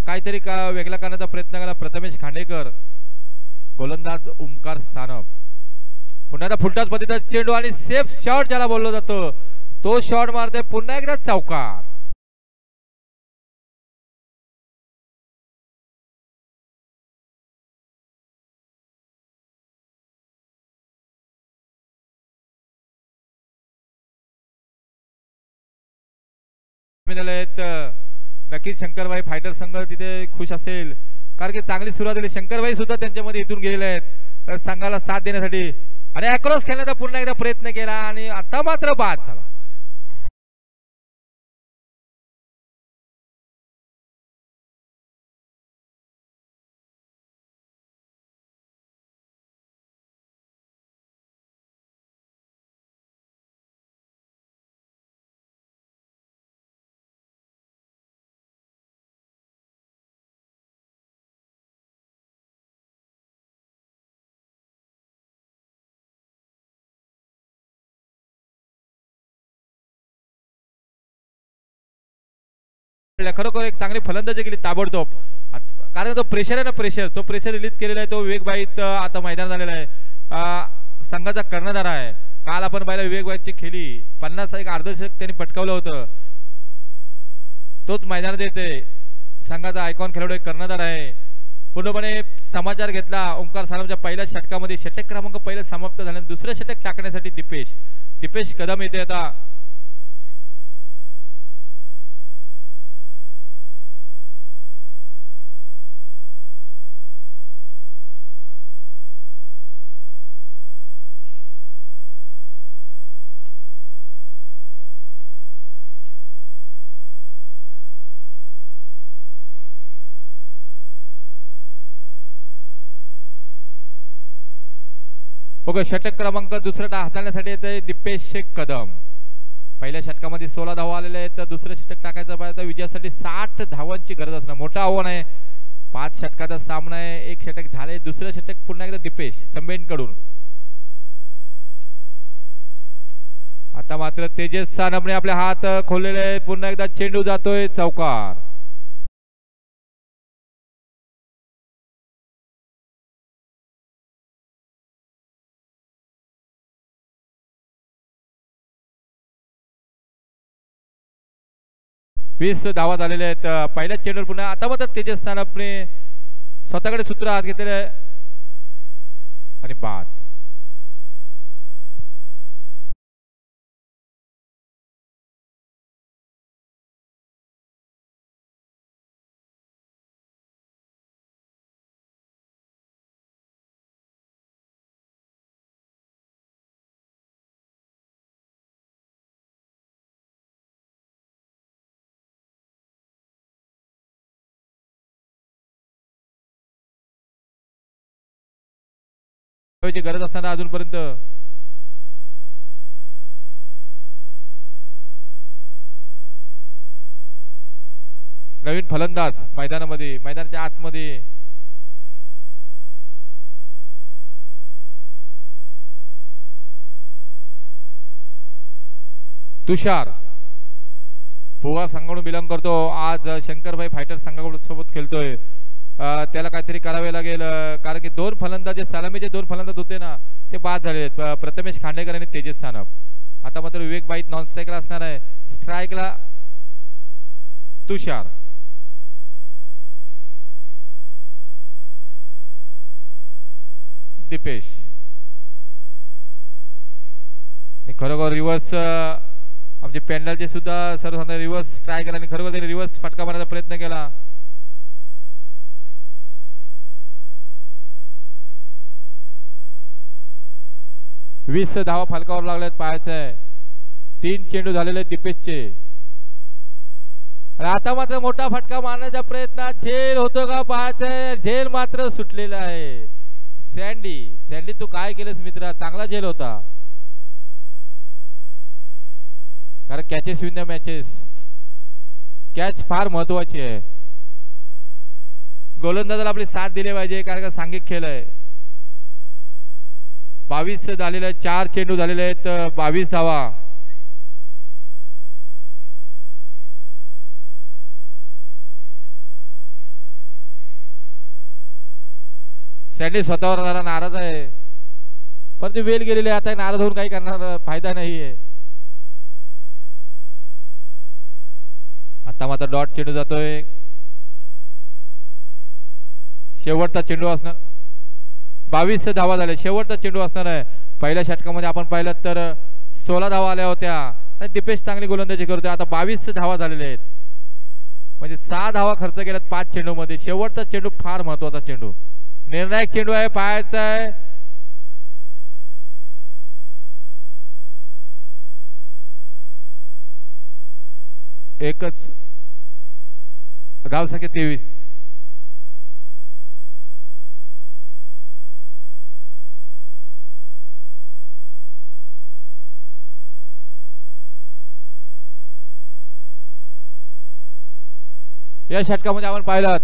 काहीतरी वेगळा करण्याचा प्रयत्न केला प्रथमेश खांडेकर. गोलंदाज ओमकार सानप. पुन्हा एकदा फुलटॉस पद्धतीचा चेंडू आणि सेफ शॉट ज्याला बोललो जातो तो शॉट मारते. पुन्हा एकदा चौकार. नक्कीच शंकरभाई फायटर संघ तिथे खुश असेल कारण की चांगली सुरुवात झाली. शंकरभाई सुद्धा त्यांच्यामध्ये इथून गेलेले आहेत संघाला साथ देण्यासाठी आणि अक्रॉस खेळण्याचा पुन्हा एकदा प्रयत्न केला आणि आता मात्र बाद झाला. खरोखर एक चांगली फलंदाजी केली ताबडतोब कारण तो प्रेशर आहे ना, तो प्रेशर रिलीज केलेला आहे. तो विवेकबाईत आता मैदान झालेला आहे. संघाचा कर्णधार आहे. काल आपण पाहिलं विवेकबाईतची खेळी 50 एक अर्धशतक त्यांनी पटकावलं होतं. तोच मैदानात येते. संघाचा आयकॉन खेळाडू कर्णधार आहे. पूर्णपणे समाचार घेतला ओमकार सानपच्या पहिल्या षटकामध्ये. षटक क्रमांक पहिलं समाप्त झाले. दुसरं षटक टाकण्यासाठी दीपेश कदम येते. आता बघा षटक क्रमांक दुसरा हाताळण्यासाठी येते दीपेश कदम. पहिल्या षटकामध्ये 16 धावा आलेल्या आहेत. तर दुसरं षटक टाकायचं पाहिजे तर विजयासाठी 60 धावांची गरज असणार. मोठं आव्हान आहे. 5 षटकाचा सामना आहे. 1 षटक झाले. दुसरं षटक पुन्हा एकदा दीपेश संबेनकडून. आता मात्र तेजस सानपने आपले हात खोललेले आहेत. पुन्हा एकदा चेंडू जातोय चौकार. वीस धावा झालेल्या आहेत पहिल्याच चेंडूवर. पुन्हा आता मात्र तेजस सानपने स्वतःकडे सूत्र हात घेतलेले आणि बाद. गरज असताना अजूनपर्यंत नवीन फलंदाज मैदानामध्ये, मैदानाच्या आतमध्ये तुषार पोवार संघाकडून बिलॉंग करतो. आज शंकरभाई फायटर संघाकडून सोबत खेळतोय. त्याला काहीतरी करावे लागेल, कारण की दोन फलंदाज, सलामीचे दोन फलंदाज होते ना, ते बाद झाले. प्रथमेश खांडेकर आणि तेजस सानप. आता मात्र विवेक बाईत नॉन स्ट्राईकला असणार आहे. स्ट्राईकला तुषार. दीपेश. खरोखर रिव्हर्स आमचे पेंडलचे सुद्धा सर्वसाधारण रिव्हर्स ट्राय केला आणि खरोखर त्यांनी रिव्हर्स फटका मारण्याचा प्रयत्न केला. वीस धावा फलकावर लागल्यात. पाहायचं आहे 3 चेंडू झालेले आहेत दीपेशचे. आता मात्र मोठा फटका मारण्याच्या प्रयत्नात झेल होतो का पाहायचंय. झेल मात्र सुटलेला आहे. सँडी तू काय केलंस मित्रा, चांगला झेल होता. कारण catches win the matches, catch फार महत्वाची आहे. गोलंदाजाला आपली साथ दिली पाहिजे, कारण का सांघिक खेळ आहे. 22 झालेले आहेत. 4 चेंडू झालेले आहेत. 22 धावा. सँडी स्वतःवर जरा नाराज आहे, परंतु वेल गेलेले. आता नाराज होऊन काही करणार फायदा नाहीये. आता मात्र डॉट चेंडू जातोय. शेवटचा चेंडू असणार. 22 धावा झाले. शेवटचा चेंडू असणार आहे. पहिल्या षटकामध्ये आपण पाहिलं तर 16 धावा आल्या होत्या आणि दीपेश चांगली गोलंदाजी करतोय. आता 22 धावा झालेले आहेत, म्हणजे 6 धावा खर्च केल्यात 5 चेंडू मध्ये. शेवटचा चेंडू फार महत्वाचा चेंडू, निर्णायक चेंडू आहे. पाहायचा आहे एकच धाव संख्या 23. या षटकामध्ये आपण पाहिलं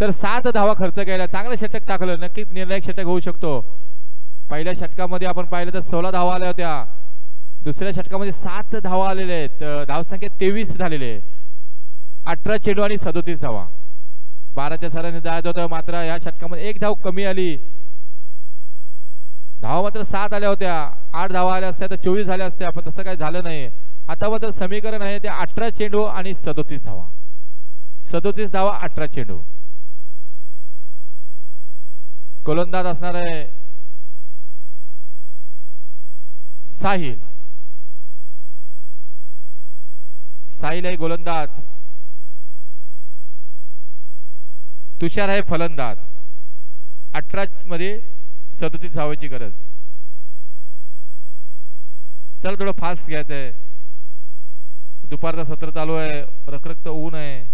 तर 7 धावा खर्च केल्या. चांगलं षटक टाकलं, नक्कीच निर्णायक षटक होऊ शकतो. पहिल्या षटकामध्ये आपण पाहिलं तर 16 धावा आल्या होत्या. दुसऱ्या षटकामध्ये 7 धावा आलेले आहेत. धावसंख्या 23 झालेले. 18 चेंडू आणि 37 धावा. 12च्या सरांनी जायचं होतं, मात्र या षटकामध्ये 1 धाव कमी आली. धावा मात्र 7 आल्या होत्या. 8 धावा आल्या असत्या तर 24 झाल्या असत्या, पण तसं काही झालं नाही. आता मात्र समीकरण आहे ते 18 चेंडू आणि 37 धावा. 37 धावा 18 चेंडू. गोलंदाज असणार आहे साहिल. साहिल आहे गोलंदाज, तुषार आहे फलंदाज. 18 मध्ये 37 धावांची गरज. चला थोडं फास्ट घ्यायचं आहे. दुपारचा सत्र चालू आहे, रखरखत ऊन आहे,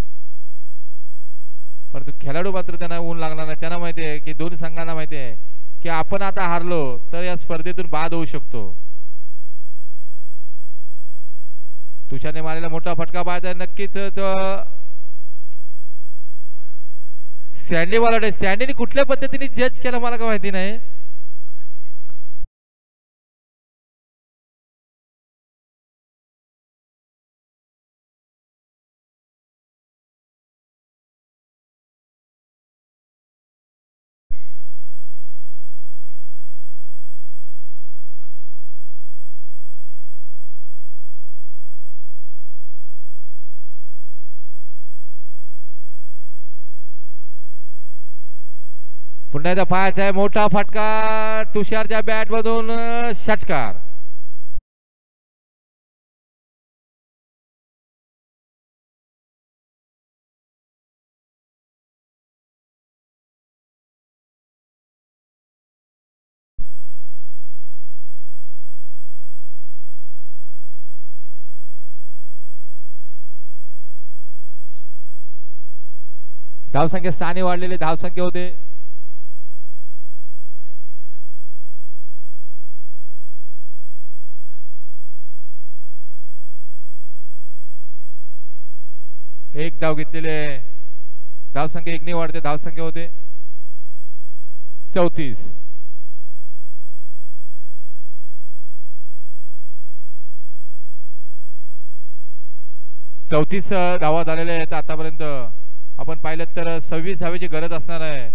परंतु खेळाडू मात्र त्यांना ऊन लागणार नाही. त्यांना माहिती आहे की दोन्ही संघांना माहिती आहे की आपण आता हारलो तर या स्पर्धेतून बाद होऊ शकतो. तुषारने मारलेला मोठा फटका पाहायचा नक्कीच. सँडी मला वाटतं सँडीने कुठल्या पद्धतीने जज केला मला काय माहिती नाही. पुन्हा एकदा पाहायचा आहे मोठा फटका तुषारच्या बॅट मधून. षटकार. धावसंख्या 6 वाढलेले धावसंख्या होते. एक धाव घेतलेले, धावसंख्या 1 ने वाढते, धावसंख्या होते 34. चौतीस धावा झालेल्या आहेत आतापर्यंत. आपण पाहिलं तर 26 धावेची गरज असणार आहे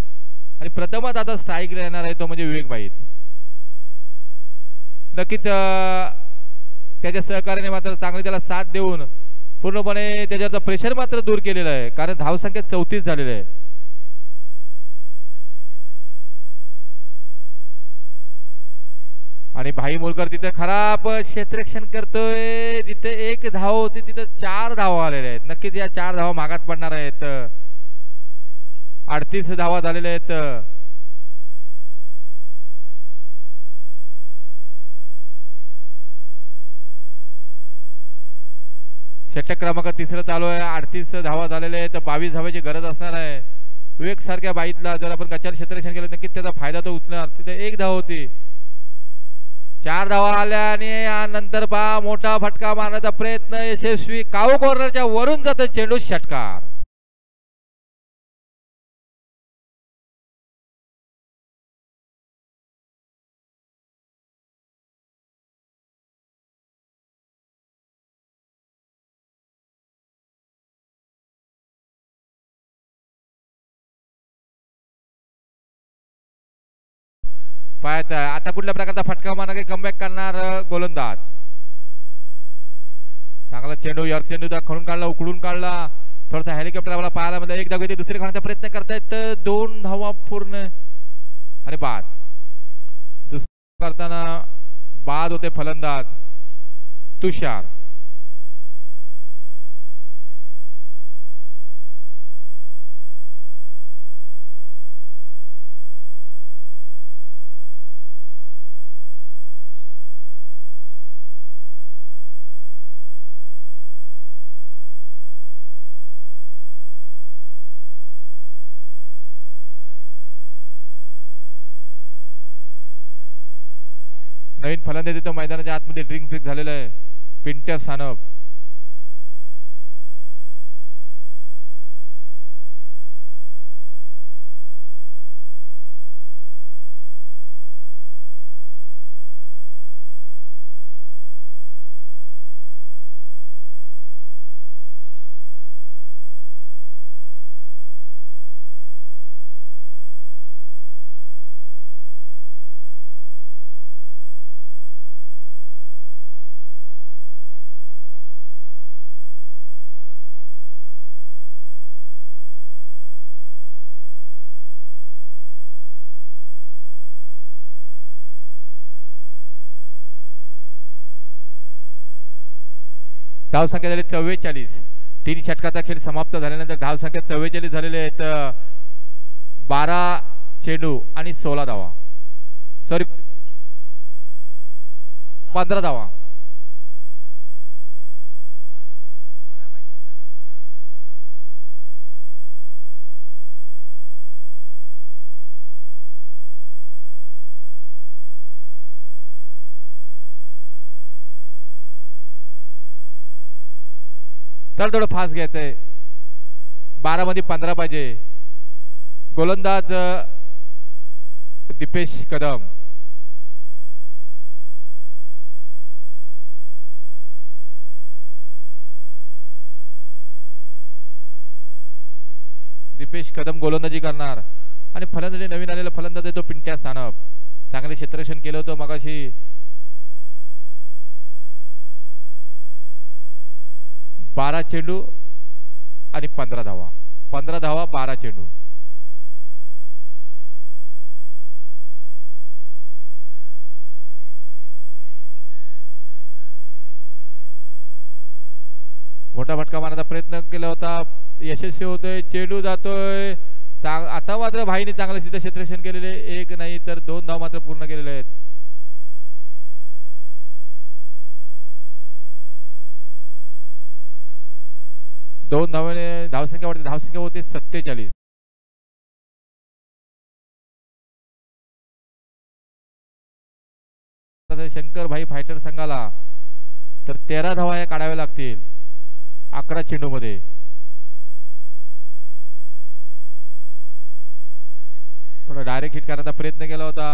आणि प्रथमच आता स्ट्राईक येणार आहे तो म्हणजे विवेक बाईत. नक्कीच त्याच्या सहकार्याने मात्र चांगली त्याला साथ देऊन पूर्णपणे त्याच्यावरचं प्रेशर मात्र दूर केलेलं आहे, कारण धावसंख्या 34 झालेली आहे. आणि भाई मोलकर तिथे खराब क्षेत्ररक्षण करतोय, जिथे 1 धाव होती तिथे 4 धावा आलेल्या आहेत. नक्कीच या 4 धावा मागात पडणार आहेत. 38 धावा झालेल्या आहेत. षटक क्रमांक 3 चालू आहे. 38 धावा झालेल्या आहेत. 22 धावाची गरज असणार आहे. विवेक सारख्या बाईतला जर आपण गच्चार क्षेत्ररक्षण केलं नक्कीच त्याचा फायदा तो उचलणार. तिथे 1 धाव होती, 4 धावा आल्या आणि यानंतर पहा मोठा फटका मारण्याचा प्रयत्न यशस्वी. काऊ कॉर्नरच्या वरून जातो चेंडू, षटकार. पाहायचं आता कुठल्या प्रकारचा फटका मारणार की कमबॅक करणार गोलंदाज. चांगला चेंडू, यॉर्क चेंडू खणून काढला, उकडून काढला. थोडासा हेलिकॉप्टर आपल्याला पाहायला मिळाला. 1 धाव घेते, दुसरी खाण्याचा प्रयत्न करतायत. 2 धावा पूर्ण आणि बाद. दुसरा करताना बाद होते फलंदाज तुषार. नवीन फलंदाज तो मैदानाच्या आतमध्ये ड्रिंक ब्रेक झालेला आहे, पिंट्या सानप. धावसंख्या झाली 44. 3 षटकाचा खेळ समाप्त झाल्यानंतर धावसंख्या 44 झालेले आहेत. 12 चेंडू आणि 16 धावा, सॉरी 15 धावा. तर थोडं फास्ट घ्यायचंय. 12 मध्ये 15 पाहिजे. गोलंदाज दीपेश कदम. दीपेश कदम गोलंदाजी करणार आणि फलंदाजी नवीन आलेला फलंदाज आहे तो पिंट्या सानप. चांगले क्षेत्ररक्षण केलं होतं मगाशी. 12 चेंडू आणि 15 धावा. 15 धावा 12 चेंडू. मोठा फटका मारण्याचा प्रयत्न केला होता, यशस्वी होतोय. चेंडू जातोय. आता मात्र भाईने चांगलं सिद्ध क्षेत्ररक्षण केलेले. 1 नाही तर 2 धाव मात्र पूर्ण केलेले आहेत. दोन धावाने धावसंख्या वाढते. धावसंख्या होते 47. शंकर भाई फायटर संघाला तर 13 धावा या काढाव्या लागतील 11 चेंडू मध्ये. थोडा डायरेक्ट हिट करण्याचा प्रयत्न केला होता.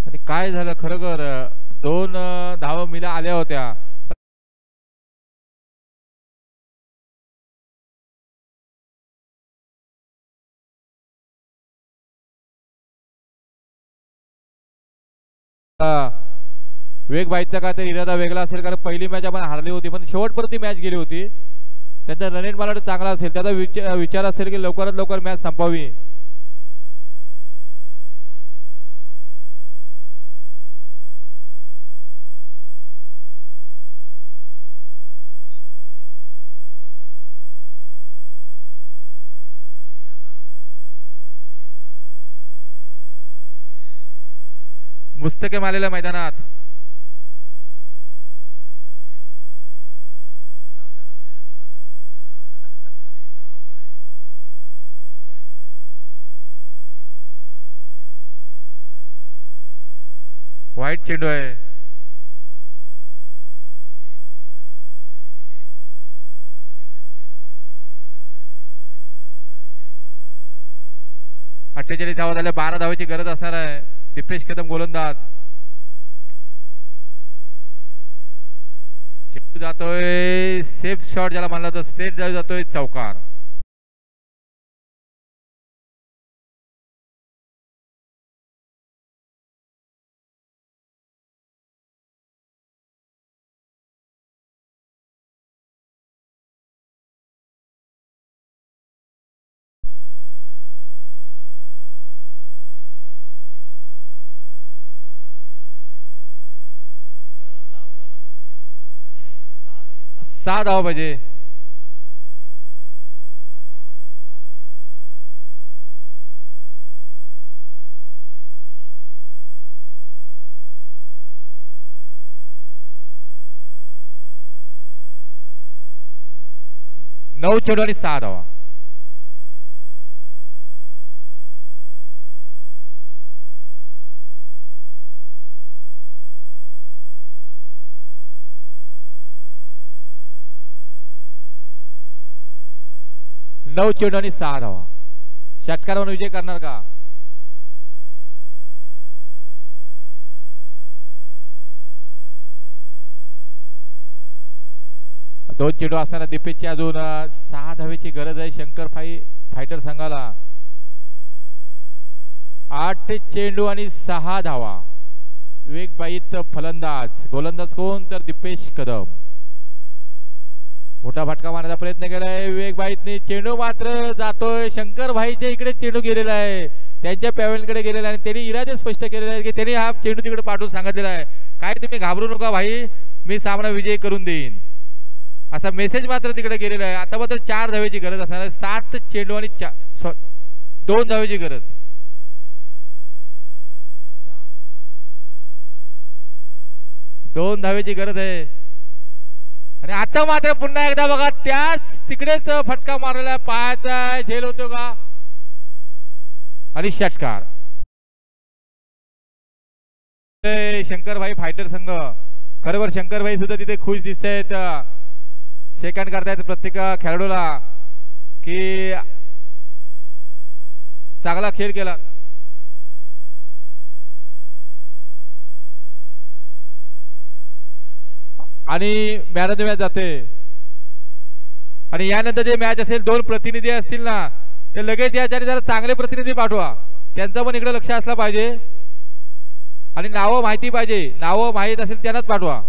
आणि काय झालं खरोखर 2 धावा मिला आल्या होत्या. वेग बाईचा काय तर इरादा वेगळा असेल कारण पहिली मॅच आपण हारली होती पण शेवटपर्यंत मॅच गेली होती. त्यांचा रन मला वाटतं चांगला असेल. त्याचा विचार असेल की लवकरात लवकर मॅच संपवावी. मुस्तकीम आलेल्या मैदानात व्हाईट चेंडू आहे. अठ्ठेचाळीस धावा झाल्या. 12 धावाची गरज असणार आहे. दीपेश कदम गोलंदाज. चेंडू जातोय सेफ शॉट ज्याला म्हणला तर स्ट्रेट जातोय चौकार. सहा धावा पाहिजे. नऊ चेंडू आणि 6 धावा. नऊ चेंडू आणि 6 धावा. षटकारावर विजय करणार का? दोन चेंडू असताना दीपेशची अजून 6 धावेची गरज आहे शंकर फायटर संघाला. 8 चेंडू आणि 6 धावा. वेगबाईत फलंदाज. गोलंदाज कोण तर दीपेश कदम. मोठा फटका मारण्याचा प्रयत्न केलाय वेगबाईतने. चेंडू मात्र जातोय शंकर भाईच्या इकडे. चेंडू गेलेला आहे त्यांच्या पॅव्हलियनकडे गेलेला आहे. त्यांनी इरादे स्पष्ट केलेला आहे की त्यांनी हा चेंडू तिकडे पाठवून सांगितलेला आहे काय तुम्ही घाबरू नका भाई, मी सामना विजय करून देईन असा मेसेज मात्र तिकडे गेलेला आहे. आता मात्र 4 धावेची गरज असणार आहे. 7 चेंडू आणि 2 धावेची गरज. दोन धावेची गरज आहे. आणि आता मात्र पुन्हा एकदा बघा त्याच तिकडेच फटका मारलेला पायाचा झेल होतो का आणि षटकार. शंकरभाई फायटर संघ खरोखर शंकरभाई सुद्धा तिथे खुश दिसत आहेत. सेकंड करतायत प्रत्येक खेळाडूला की चांगला खेळ केला. आणि मॅन ऑफ द मॅच जाते. आणि यानंतर जे मॅच असेल 2 प्रतिनिधी असतील ना ते लगेच याच्याने जरा चांगले प्रतिनिधी पाठवा. त्यांचं पण इकडे लक्ष असलं पाहिजे आणि नावं माहिती पाहिजे. नावं माहीत असेल त्यांनाच पाठवा.